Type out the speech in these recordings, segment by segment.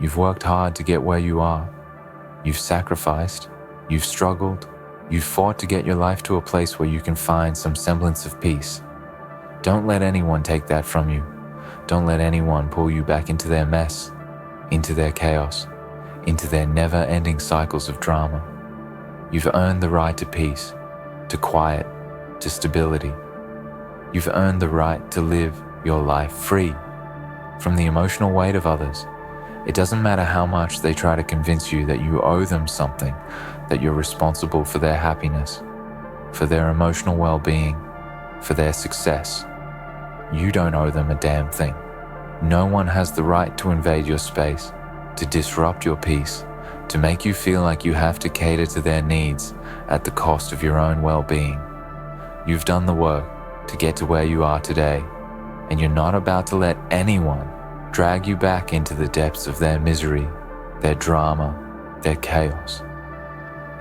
You've worked hard to get where you are. You've sacrificed, you've struggled, you've fought to get your life to a place where you can find some semblance of peace. Don't let anyone take that from you. Don't let anyone pull you back into their mess, into their chaos, into their never-ending cycles of drama. You've earned the right to peace, to quiet, to stability. You've earned the right to live your life free from the emotional weight of others. It doesn't matter how much they try to convince you that you owe them something, that you're responsible for their happiness, for their emotional well-being, for their success. You don't owe them a damn thing. No one has the right to invade your space, to disrupt your peace, to make you feel like you have to cater to their needs at the cost of your own well-being. You've done the work to get to where you are today, and you're not about to let anyone drag you back into the depths of their misery, their drama, their chaos.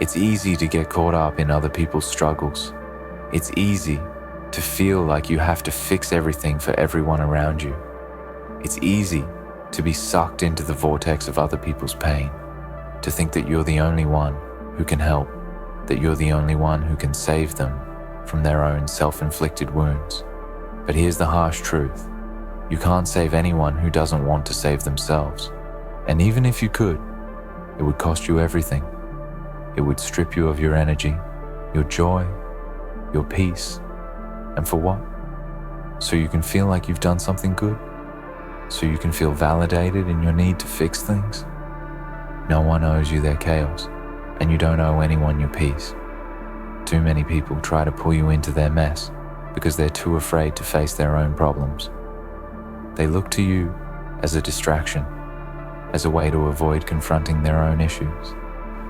It's easy to get caught up in other people's struggles. It's easy to feel like you have to fix everything for everyone around you. It's easy to be sucked into the vortex of other people's pain, to think that you're the only one who can help, that you're the only one who can save them from their own self-inflicted wounds. But here's the harsh truth. You can't save anyone who doesn't want to save themselves. And even if you could, it would cost you everything. It would strip you of your energy, your joy, your peace. And for what? So you can feel like you've done something good? So you can feel validated in your need to fix things? No one owes you their chaos, and you don't owe anyone your peace. Too many people try to pull you into their mess because they're too afraid to face their own problems. They look to you as a distraction, as a way to avoid confronting their own issues.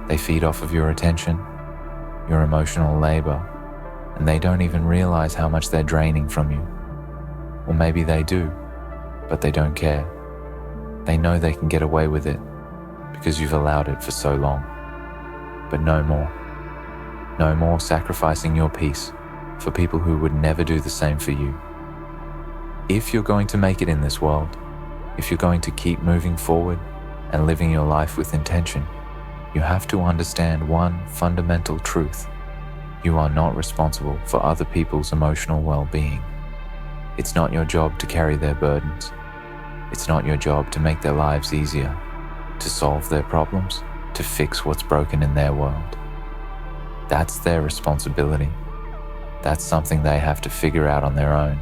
They feed off of your attention, your emotional labor, and they don't even realize how much they're draining from you. Or maybe they do, but they don't care. They know they can get away with it because you've allowed it for so long. But no more. No more sacrificing your peace for people who would never do the same for you. If you're going to make it in this world, if you're going to keep moving forward and living your life with intention, you have to understand one fundamental truth. You are not responsible for other people's emotional well-being. It's not your job to carry their burdens. It's not your job to make their lives easier, to solve their problems, to fix what's broken in their world. That's their responsibility. That's something they have to figure out on their own.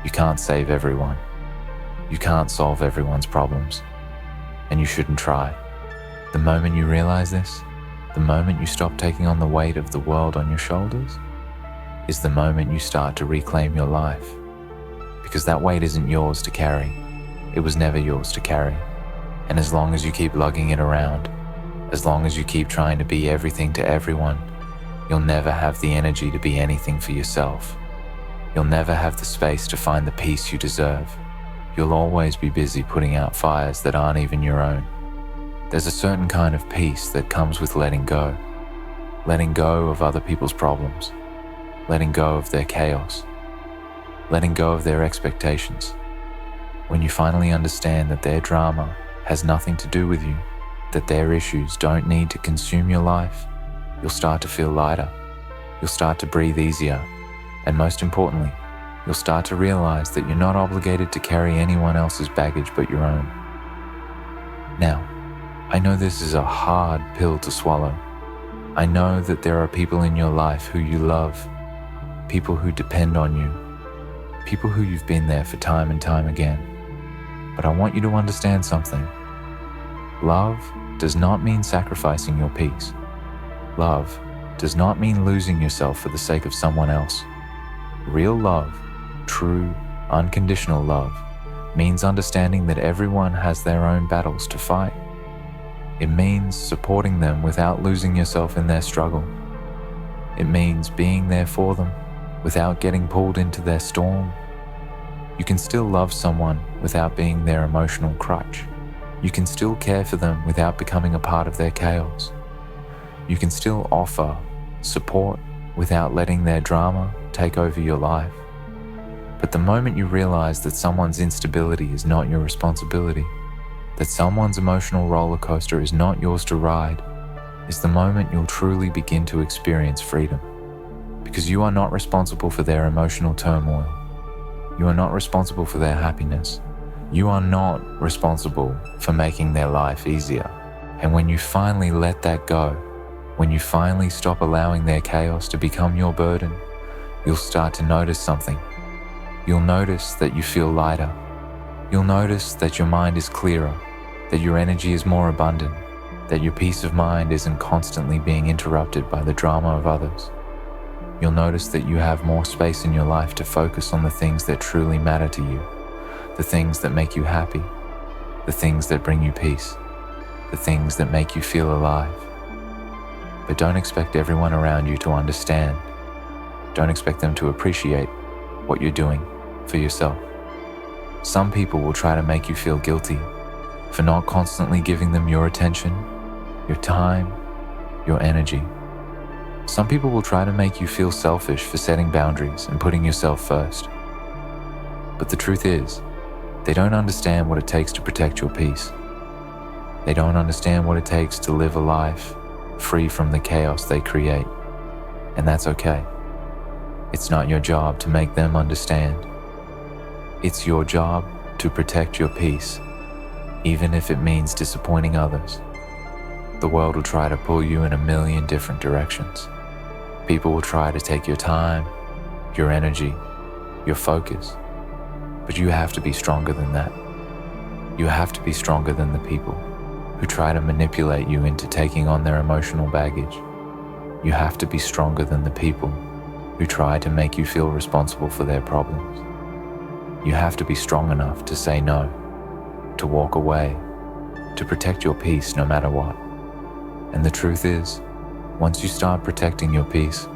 You can't save everyone. You can't solve everyone's problems. And you shouldn't try. The moment you realize this, the moment you stop taking on the weight of the world on your shoulders, is the moment you start to reclaim your life. Because that weight isn't yours to carry. It was never yours to carry. And as long as you keep lugging it around, as long as you keep trying to be everything to everyone, you'll never have the energy to be anything for yourself. You'll never have the space to find the peace you deserve. You'll always be busy putting out fires that aren't even your own. There's a certain kind of peace that comes with letting go of other people's problems, letting go of their chaos, letting go of their expectations. When you finally understand that their drama has nothing to do with you, that their issues don't need to consume your life, you'll start to feel lighter. You'll start to breathe easier. And most importantly, you'll start to realize that you're not obligated to carry anyone else's baggage but your own. Now, I know this is a hard pill to swallow. I know that there are people in your life who you love, people who depend on you, people who you've been there for time and time again. But I want you to understand something. Love does not mean sacrificing your peace. Love does not mean losing yourself for the sake of someone else. Real love, true, unconditional love, means understanding that everyone has their own battles to fight. It means supporting them without losing yourself in their struggle. It means being there for them without getting pulled into their storm. You can still love someone without being their emotional crutch. You can still care for them without becoming a part of their chaos. You can still offer support without letting their drama take over your life. But the moment you realize that someone's instability is not your responsibility, that someone's emotional roller coaster is not yours to ride is the moment you'll truly begin to experience freedom. Because you are not responsible for their emotional turmoil. You are not responsible for their happiness. You are not responsible for making their life easier. And when you finally let that go, when you finally stop allowing their chaos to become your burden, you'll start to notice something. You'll notice that you feel lighter. You'll notice that your mind is clearer, that your energy is more abundant, that your peace of mind isn't constantly being interrupted by the drama of others. You'll notice that you have more space in your life to focus on the things that truly matter to you, the things that make you happy, the things that bring you peace, the things that make you feel alive. But don't expect everyone around you to understand. Don't expect them to appreciate what you're doing for yourself. Some people will try to make you feel guilty for not constantly giving them your attention, your time, your energy. Some people will try to make you feel selfish for setting boundaries and putting yourself first. But the truth is, they don't understand what it takes to protect your peace. They don't understand what it takes to live a life free from the chaos they create. And that's okay. It's not your job to make them understand. It's your job to protect your peace, even if it means disappointing others. The world will try to pull you in a million different directions. People will try to take your time, your energy, your focus. But you have to be stronger than that. You have to be stronger than the people who try to manipulate you into taking on their emotional baggage. You have to be stronger than the people who try to make you feel responsible for their problems. You have to be strong enough to say no, to walk away, to protect your peace no matter what. And the truth is, once you start protecting your peace,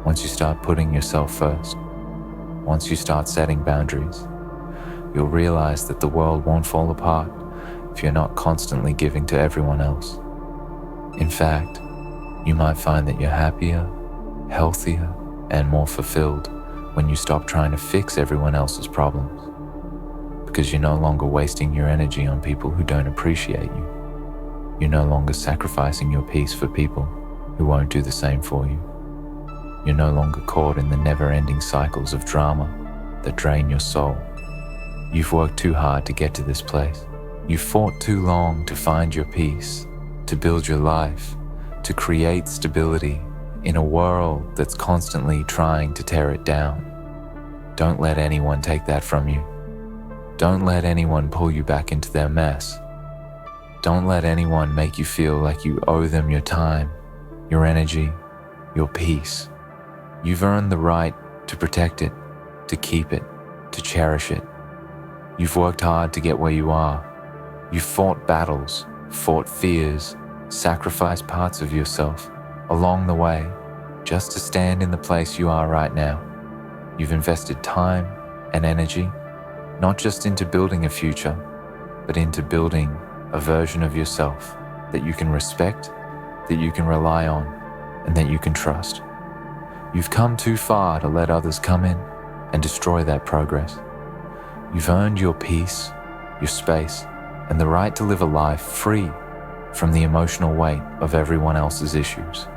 once you start putting yourself first, once you start setting boundaries, you'll realize that the world won't fall apart if you're not constantly giving to everyone else. In fact, you might find that you're happier, healthier, and more fulfilled when you stop trying to fix everyone else's problems, because you're no longer wasting your energy on people who don't appreciate you. You're no longer sacrificing your peace for people who won't do the same for you. You're no longer caught in the never-ending cycles of drama that drain your soul. You've worked too hard to get to this place. You've fought too long to find your peace, to build your life, to create stability in a world that's constantly trying to tear it down. Don't let anyone take that from you. Don't let anyone pull you back into their mess. Don't let anyone make you feel like you owe them your time, your energy, your peace. You've earned the right to protect it, to keep it, to cherish it. You've worked hard to get where you are. You've fought battles, fought fears, sacrificed parts of yourself along the way just to stand in the place you are right now. You've invested time and energy, not just into building a future, but into building a version of yourself that you can respect, that you can rely on, and that you can trust. You've come too far to let others come in and destroy that progress. You've earned your peace, your space, and the right to live a life free from the emotional weight of everyone else's issues.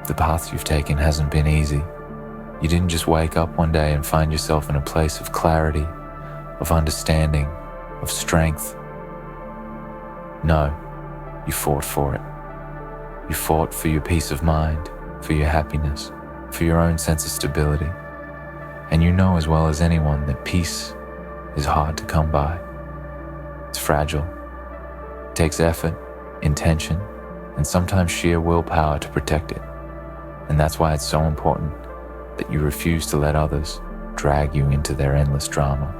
The path you've taken hasn't been easy. You didn't just wake up one day and find yourself in a place of clarity, of understanding, of strength. No, you fought for it. You fought for your peace of mind, for your happiness, for your own sense of stability. And you know as well as anyone that peace is hard to come by. It's fragile. It takes effort, intention, and sometimes sheer willpower to protect it. And that's why it's so important that you refuse to let others drag you into their endless drama.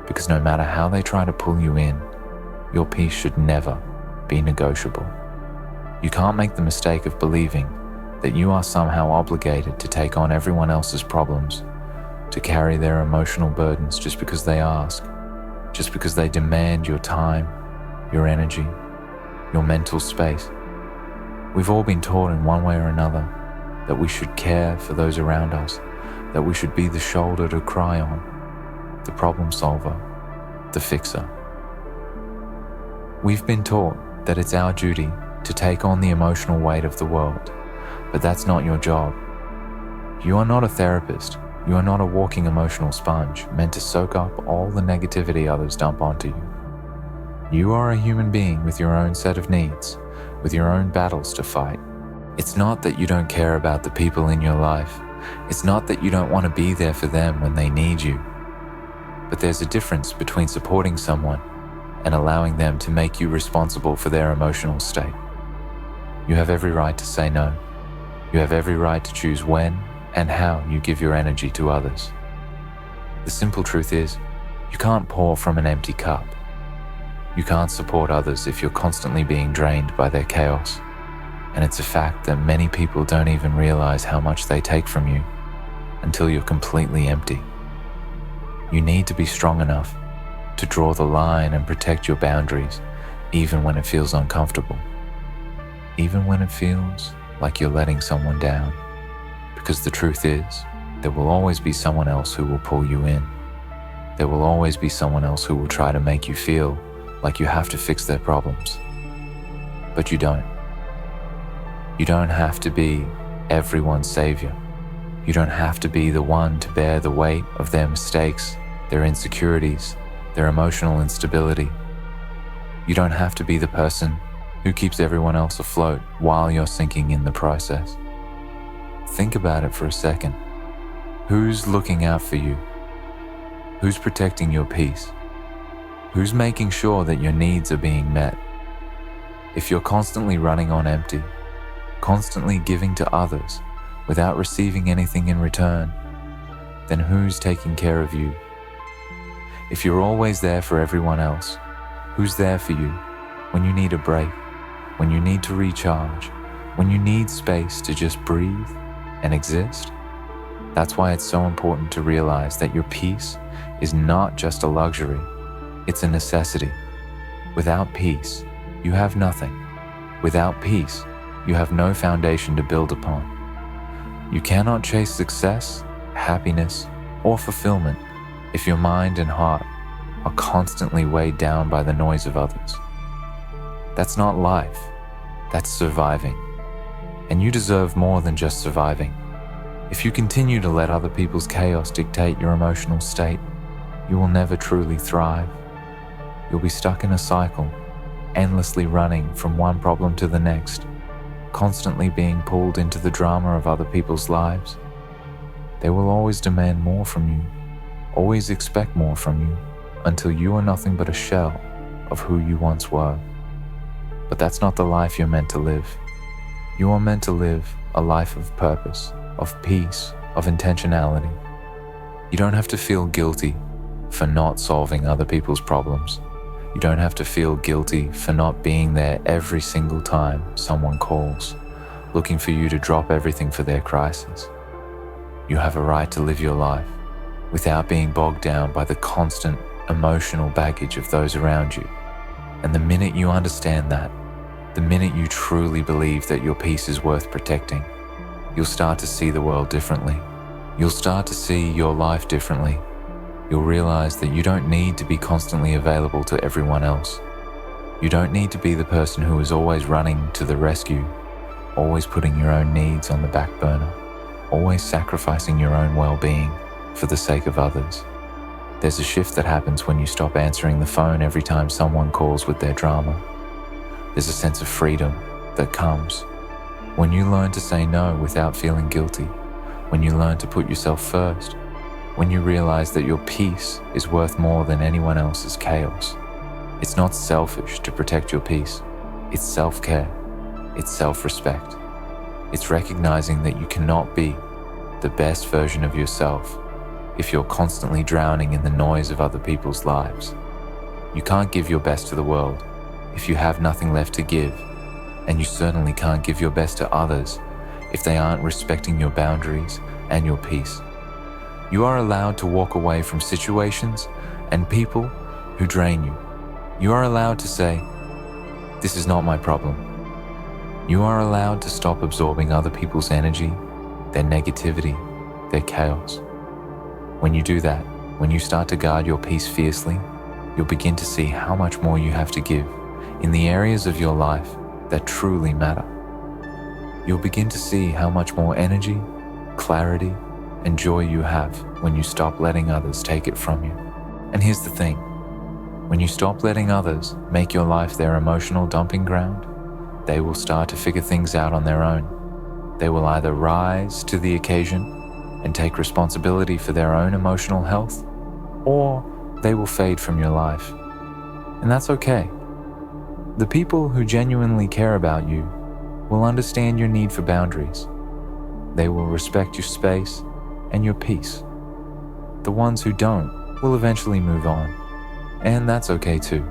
Because no matter how they try to pull you in, your peace should never be negotiable. You can't make the mistake of believing that you are somehow obligated to take on everyone else's problems, to carry their emotional burdens just because they ask, just because they demand your time, your energy, your mental space. We've all been taught in one way or another that we should care for those around us, that we should be the shoulder to cry on, the problem solver, the fixer. We've been taught that it's our duty to take on the emotional weight of the world, but that's not your job. You are not a therapist. You are not a walking emotional sponge meant to soak up all the negativity others dump onto you. You are a human being with your own set of needs, with your own battles to fight. It's not that you don't care about the people in your life. It's not that you don't want to be there for them when they need you. But there's a difference between supporting someone and allowing them to make you responsible for their emotional state. You have every right to say no. You have every right to choose when and how you give your energy to others. The simple truth is, you can't pour from an empty cup. You can't support others if you're constantly being drained by their chaos. And it's a fact that many people don't even realize how much they take from you until you're completely empty. You need to be strong enough to draw the line and protect your boundaries, even when it feels uncomfortable. Even when it feels like you're letting someone down. Because the truth is, there will always be someone else who will pull you in. There will always be someone else who will try to make you feel like you have to fix their problems. But you don't. You don't have to be everyone's savior. You don't have to be the one to bear the weight of their mistakes, their insecurities, their emotional instability. You don't have to be the person who keeps everyone else afloat while you're sinking in the process. Think about it for a second. Who's looking out for you? Who's protecting your peace? Who's making sure that your needs are being met? If you're constantly running on empty, constantly giving to others without receiving anything in return, then who's taking care of you? If you're always there for everyone else, who's there for you when you need a break, when you need to recharge, when you need space to just breathe and exist? That's why it's so important to realize that your peace is not just a luxury, it's a necessity. Without peace, you have nothing. Without peace, you have no foundation to build upon. You cannot chase success, happiness, or fulfillment if your mind and heart are constantly weighed down by the noise of others. That's not life, that's surviving. And you deserve more than just surviving. If you continue to let other people's chaos dictate your emotional state, you will never truly thrive. You'll be stuck in a cycle, endlessly running from one problem to the next, constantly being pulled into the drama of other people's lives. They will always demand more from you, always expect more from you, until you are nothing but a shell of who you once were. But that's not the life you're meant to live. You are meant to live a life of purpose, of peace, of intentionality. You don't have to feel guilty for not solving other people's problems. You don't have to feel guilty for not being there every single time someone calls, looking for you to drop everything for their crisis. You have a right to live your life without being bogged down by the constant emotional baggage of those around you. And the minute you understand that, the minute you truly believe that your peace is worth protecting, you'll start to see the world differently. You'll start to see your life differently. You'll realize that you don't need to be constantly available to everyone else. You don't need to be the person who is always running to the rescue, always putting your own needs on the back burner, always sacrificing your own well-being for the sake of others. There's a shift that happens when you stop answering the phone every time someone calls with their drama. There's a sense of freedom that comes when you learn to say no without feeling guilty, when you learn to put yourself first, when you realize that your peace is worth more than anyone else's chaos. It's not selfish to protect your peace. It's self-care. It's self-respect. It's recognizing that you cannot be the best version of yourself if you're constantly drowning in the noise of other people's lives. You can't give your best to the world if you have nothing left to give, and you certainly can't give your best to others if they aren't respecting your boundaries and your peace. You are allowed to walk away from situations and people who drain you. You are allowed to say, "This is not my problem." You are allowed to stop absorbing other people's energy, their negativity, their chaos. When you do that, when you start to guard your peace fiercely, you'll begin to see how much more you have to give in the areas of your life that truly matter. You'll begin to see how much more energy, clarity, and joy you have when you stop letting others take it from you. And here's the thing, when you stop letting others make your life their emotional dumping ground, they will start to figure things out on their own. They will either rise to the occasion and take responsibility for their own emotional health, or they will fade from your life. And that's okay. The people who genuinely care about you will understand your need for boundaries. They will respect your space and your peace. The ones who don't will eventually move on, and that's okay too.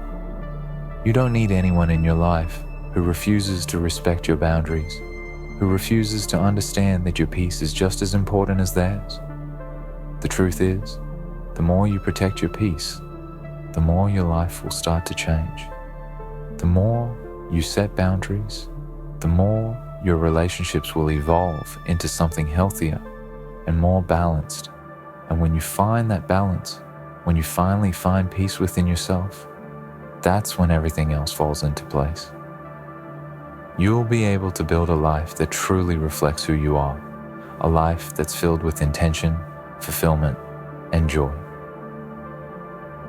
You don't need anyone in your life who refuses to respect your boundaries, who refuses to understand that your peace is just as important as theirs. The truth is, the more you protect your peace, the more your life will start to change. The more you set boundaries, the more your relationships will evolve into something healthier and more balanced. And when you find that balance, when you finally find peace within yourself, that's when everything else falls into place. You'll be able to build a life that truly reflects who you are, a life that's filled with intention, fulfillment, and joy.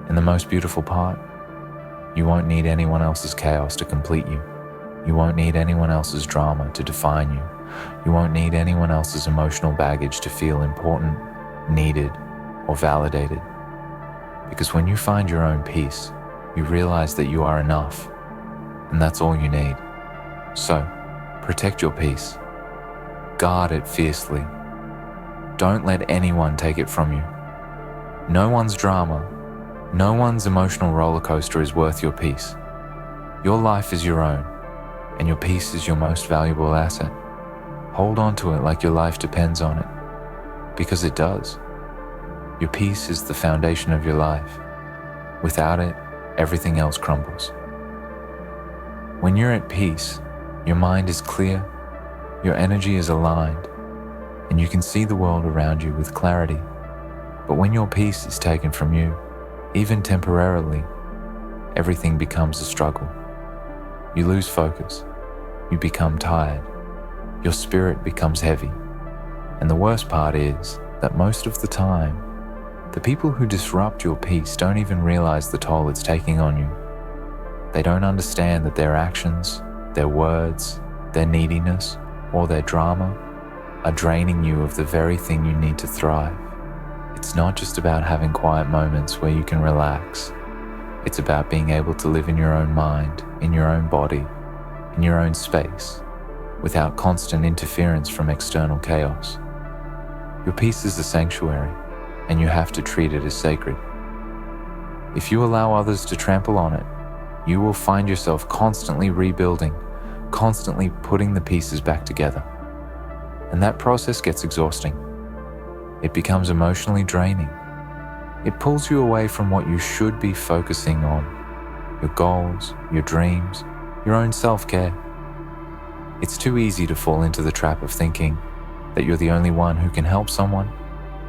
And the most beautiful part, you won't need anyone else's chaos to complete you. You won't need anyone else's drama to define you. You won't need anyone else's emotional baggage to feel important, needed, or validated. Because when you find your own peace, you realize that you are enough, and that's all you need. So, protect your peace. Guard it fiercely. Don't let anyone take it from you. No one's drama, no one's emotional roller coaster is worth your peace. Your life is your own, and your peace is your most valuable asset. Hold on to it like your life depends on it, because it does. Your peace is the foundation of your life. Without it, everything else crumbles. When you're at peace, your mind is clear, your energy is aligned, and you can see the world around you with clarity. But when your peace is taken from you, even temporarily, everything becomes a struggle. You lose focus, you become tired, your spirit becomes heavy. And the worst part is that most of the time, the people who disrupt your peace don't even realize the toll it's taking on you. They don't understand that their actions, their words, their neediness, or their drama are draining you of the very thing you need to thrive. It's not just about having quiet moments where you can relax. It's about being able to live in your own mind, in your own body, in your own space, without constant interference from external chaos. Your peace is a sanctuary, and you have to treat it as sacred. If you allow others to trample on it, you will find yourself constantly rebuilding, constantly putting the pieces back together. And that process gets exhausting. It becomes emotionally draining. It pulls you away from what you should be focusing on, your goals, your dreams, your own self-care. It's too easy to fall into the trap of thinking that you're the only one who can help someone,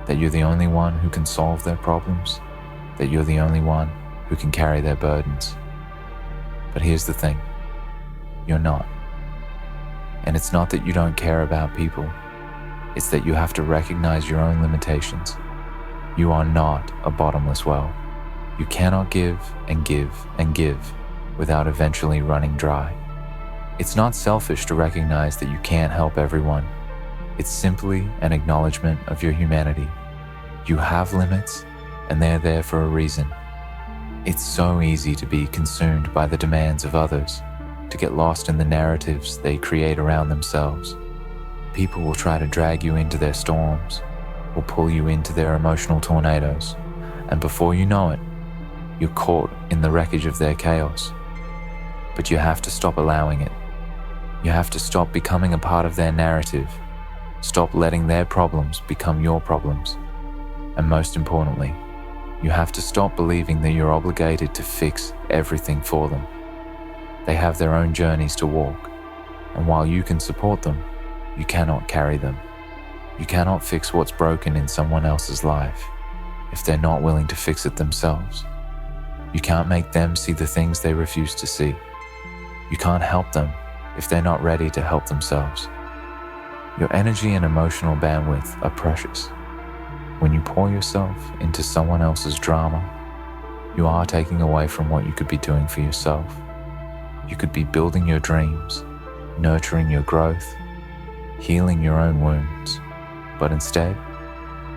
that you're the only one who can solve their problems, that you're the only one who can carry their burdens. But here's the thing, you're not. And it's not that you don't care about people, it's that you have to recognize your own limitations. You are not a bottomless well. You cannot give and give and give without eventually running dry. It's not selfish to recognize that you can't help everyone. It's simply an acknowledgement of your humanity. You have limits, and they're there for a reason. It's so easy to be consumed by the demands of others, to get lost in the narratives they create around themselves. People will try to drag you into their storms, will pull you into their emotional tornadoes, and before you know it, you're caught in the wreckage of their chaos. But you have to stop allowing it. You have to stop becoming a part of their narrative. Stop letting their problems become your problems. And most importantly, you have to stop believing that you're obligated to fix everything for them. They have their own journeys to walk, and while you can support them, you cannot carry them. You cannot fix what's broken in someone else's life if they're not willing to fix it themselves. You can't make them see the things they refuse to see. You can't help them if they're not ready to help themselves. Your energy and emotional bandwidth are precious. When you pour yourself into someone else's drama, you are taking away from what you could be doing for yourself. You could be building your dreams, nurturing your growth, healing your own wounds, but instead,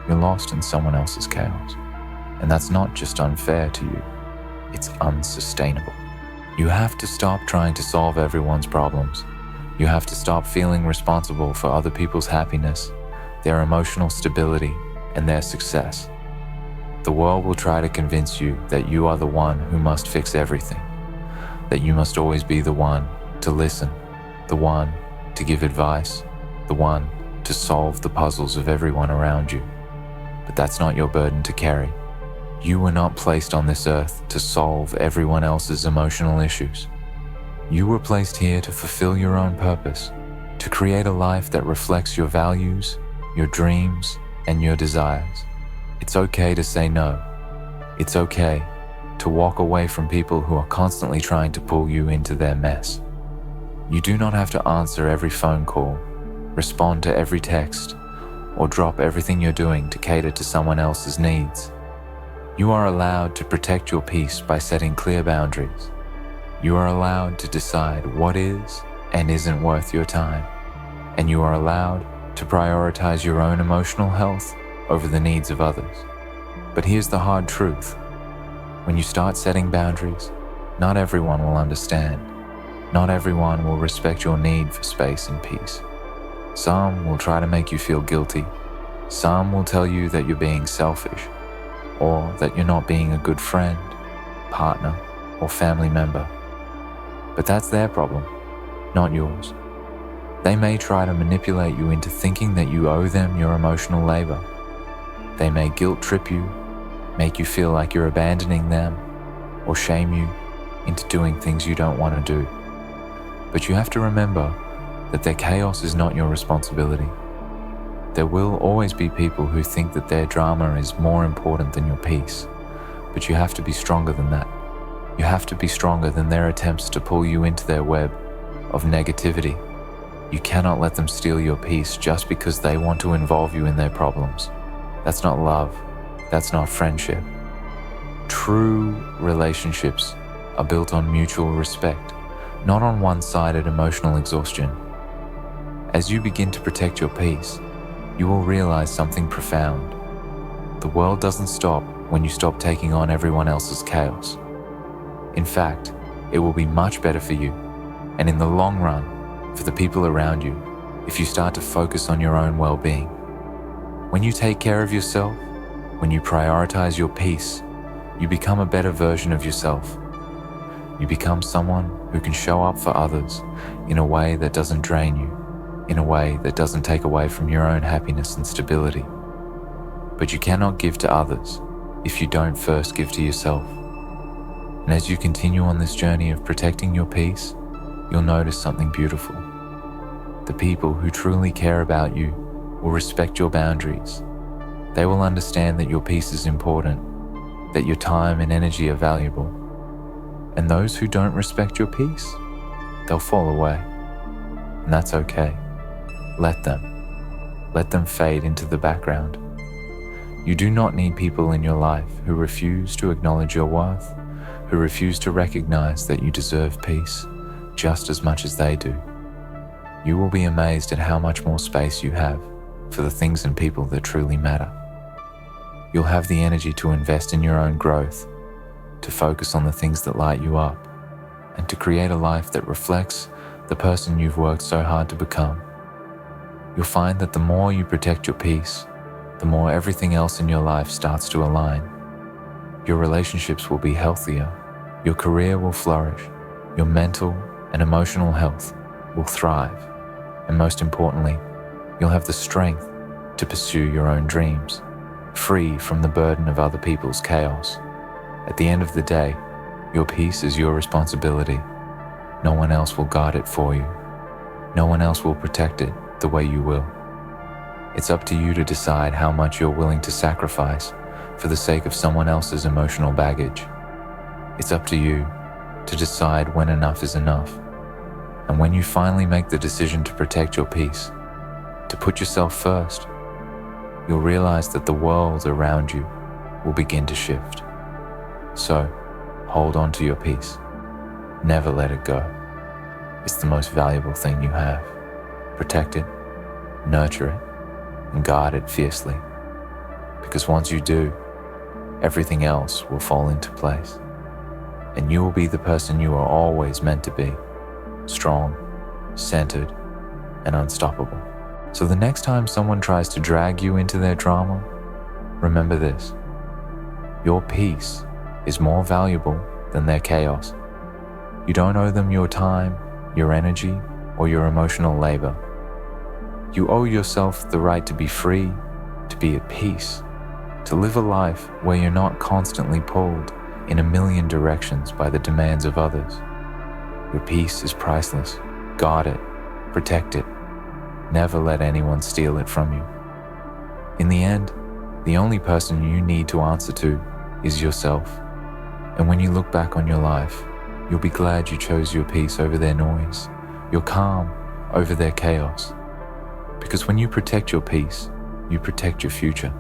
you're lost in someone else's chaos. And that's not just unfair to you, it's unsustainable. You have to stop trying to solve everyone's problems. You have to stop feeling responsible for other people's happiness, their emotional stability, and their success. The world will try to convince you that you are the one who must fix everything, that you must always be the one to listen, the one to give advice, the one to solve the puzzles of everyone around you. But that's not your burden to carry. You were not placed on this earth to solve everyone else's emotional issues. You were placed here to fulfill your own purpose, to create a life that reflects your values, your dreams, and your desires. It's okay to say no. It's okay to walk away from people who are constantly trying to pull you into their mess. You do not have to answer every phone call, respond to every text, or drop everything you're doing to cater to someone else's needs. You are allowed to protect your peace by setting clear boundaries. You are allowed to decide what is and isn't worth your time, and you are allowed to prioritize your own emotional health over the needs of others. But here's the hard truth. When you start setting boundaries, not everyone will understand. Not everyone will respect your need for space and peace. Some will try to make you feel guilty. Some will tell you that you're being selfish, or that you're not being a good friend, partner, or family member. But that's their problem, not yours. They may try to manipulate you into thinking that you owe them your emotional labor. They may guilt trip you, make you feel like you're abandoning them, or shame you into doing things you don't want to do. But you have to remember that their chaos is not your responsibility. There will always be people who think that their drama is more important than your peace, but you have to be stronger than that. You have to be stronger than their attempts to pull you into their web of negativity. You cannot let them steal your peace just because they want to involve you in their problems. That's not love. That's not friendship. True relationships are built on mutual respect, not on one-sided emotional exhaustion. As you begin to protect your peace, you will realize something profound. The world doesn't stop when you stop taking on everyone else's chaos. In fact, it will be much better for you, and in the long run, for the people around you, if you start to focus on your own well-being. When you take care of yourself, when you prioritize your peace, you become a better version of yourself. You become someone who can show up for others in a way that doesn't drain you, in a way that doesn't take away from your own happiness and stability. But you cannot give to others if you don't first give to yourself. And as you continue on this journey of protecting your peace, you'll notice something beautiful. The people who truly care about you will respect your boundaries. They will understand that your peace is important, that your time and energy are valuable. And those who don't respect your peace, they'll fall away. And that's okay. Let them. Let them fade into the background. You do not need people in your life who refuse to acknowledge your worth, who refuse to recognize that you deserve peace just as much as they do. You will be amazed at how much more space you have for the things and people that truly matter. You'll have the energy to invest in your own growth, to focus on the things that light you up, and to create a life that reflects the person you've worked so hard to become. You'll find that the more you protect your peace, the more everything else in your life starts to align. Your relationships will be healthier, your career will flourish, your mental and emotional health will thrive, and most importantly, you'll have the strength to pursue your own dreams, free from the burden of other people's chaos. At the end of the day, your peace is your responsibility. No one else will guard it for you. No one else will protect it the way you will. It's up to you to decide how much you're willing to sacrifice for the sake of someone else's emotional baggage. It's up to you to decide when enough is enough, And when you finally make the decision to protect your peace, to put yourself first, you'll realize that the world around you will begin to shift. So, hold on to your peace. Never let it go. It's the most valuable thing you have. Protect it, nurture it, and guard it fiercely. Because once you do, everything else will fall into place. And you will be the person you are always meant to be. Strong, centered, and unstoppable. So the next time someone tries to drag you into their drama, remember this: your peace is more valuable than their chaos. You don't owe them your time, your energy, or your emotional labor. You owe yourself the right to be free, to be at peace, to live a life where you're not constantly pulled in a million directions by the demands of others. Your peace is priceless. Guard it, protect it. Never let anyone steal it from you. In the end, the only person you need to answer to is yourself. And when you look back on your life, you'll be glad you chose your peace over their noise, your calm over their chaos. Because when you protect your peace, you protect your future.